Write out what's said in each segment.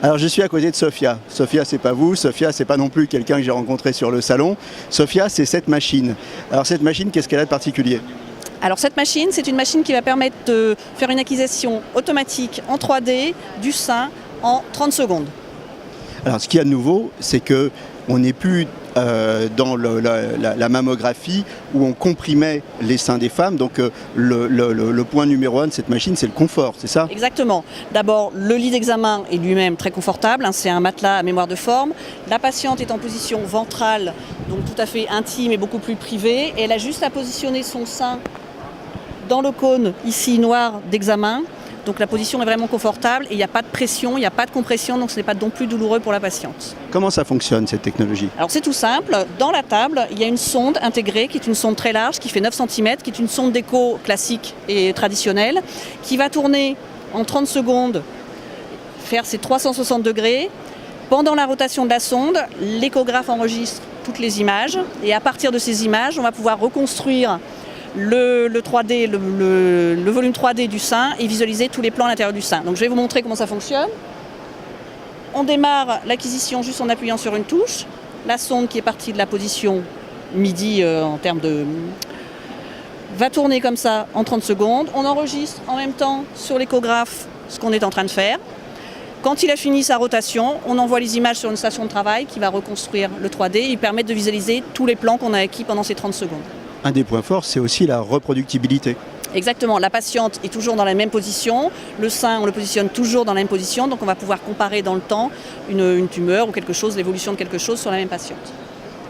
Alors je suis à côté de Sophia. Sophia, c'est pas vous. Sophia, c'est pas non plus quelqu'un que j'ai rencontré sur le salon. Sophia, c'est cette machine. Alors cette machine, qu'est-ce qu'elle a de particulier? Alors cette machine, c'est une machine qui va permettre de faire une acquisition automatique en 3D du sein en 30 secondes. Alors ce qu'il y a de nouveau, c'est que on n'est plus dans la mammographie où on comprimait les seins des femmes. Donc le point numéro 1 de cette machine, c'est le confort, c'est ça? Exactement. D'abord, le lit d'examen est lui-même très confortable, c'est un matelas à mémoire de forme. La patiente est en position ventrale, donc tout à fait intime et beaucoup plus privée. Et elle a juste à positionner son sein dans le cône ici noir d'examen. Donc la position est vraiment confortable et il n'y a pas de pression, il n'y a pas de compression, donc ce n'est pas non plus douloureux pour la patiente. Comment ça fonctionne cette technologie? Alors c'est tout simple, dans la table, il y a une sonde intégrée qui est une sonde très large, qui fait 9 cm, qui est une sonde d'écho classique et traditionnelle, qui va tourner en 30 secondes, faire ses 360 degrés. Pendant la rotation de la sonde, l'échographe enregistre toutes les images et à partir de ces images, on va pouvoir reconstruire le 3D, le volume 3D du sein et visualiser tous les plans à l'intérieur du sein. Donc je vais vous montrer comment ça fonctionne. On démarre l'acquisition juste en appuyant sur une touche. La sonde qui est partie de la position midi en termes de... va tourner comme ça en 30 secondes. On enregistre en même temps sur l'échographe ce qu'on est en train de faire. Quand il a fini sa rotation, on envoie les images sur une station de travail qui va reconstruire le 3D et permettre de visualiser tous les plans qu'on a acquis pendant ces 30 secondes. Un des points forts, c'est aussi la reproductibilité. Exactement, la patiente est toujours dans la même position, le sein on le positionne toujours dans la même position, donc on va pouvoir comparer dans le temps une tumeur ou quelque chose, l'évolution de quelque chose sur la même patiente.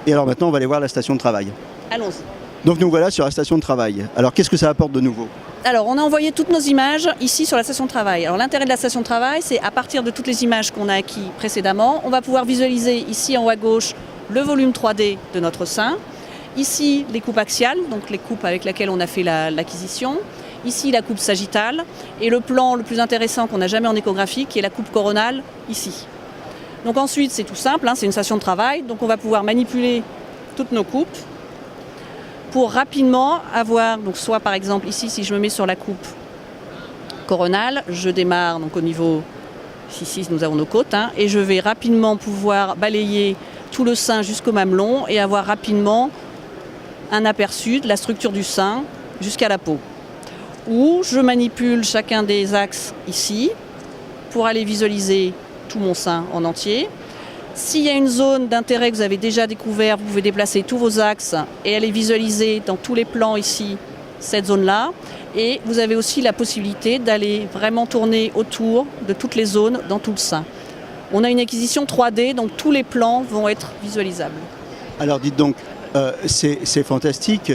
Et alors maintenant on va aller voir la station de travail. Allons-y. Donc nous voilà sur la station de travail. Alors qu'est-ce que ça apporte de nouveau? Alors on a envoyé toutes nos images ici sur la station de travail. Alors l'intérêt de la station de travail, c'est à partir de toutes les images qu'on a acquises précédemment, on va pouvoir visualiser ici en haut à gauche le volume 3D de notre sein. Ici, les coupes axiales, donc les coupes avec lesquelles on a fait l'acquisition. Ici, la coupe sagittale. Et le plan le plus intéressant qu'on n'a jamais en échographie, qui est la coupe coronale, ici. Donc ensuite, c'est tout simple, c'est une station de travail. Donc on va pouvoir manipuler toutes nos coupes pour rapidement avoir, donc soit par exemple ici, si je me mets sur la coupe coronale, je démarre donc au niveau, ici nous avons nos côtes, et je vais rapidement pouvoir balayer tout le sein jusqu'au mamelon et avoir rapidement un aperçu de la structure du sein jusqu'à la peau. Ou je manipule chacun des axes ici pour aller visualiser tout mon sein en entier. S'il y a une zone d'intérêt que vous avez déjà découvert, vous pouvez déplacer tous vos axes et aller visualiser dans tous les plans ici cette zone-là. Et vous avez aussi la possibilité d'aller vraiment tourner autour de toutes les zones dans tout le sein. On a une acquisition 3D, donc tous les plans vont être visualisables. Alors dites donc, c'est fantastique.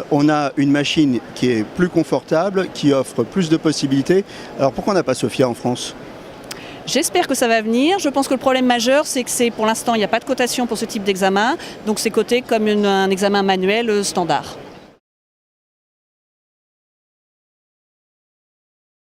On a une machine qui est plus confortable, qui offre plus de possibilités. Alors pourquoi on n'a pas Sophia en France? J'espère que ça va venir. Je pense que le problème majeur, c'est que pour l'instant, il n'y a pas de cotation pour ce type d'examen. Donc c'est coté comme un examen manuel standard.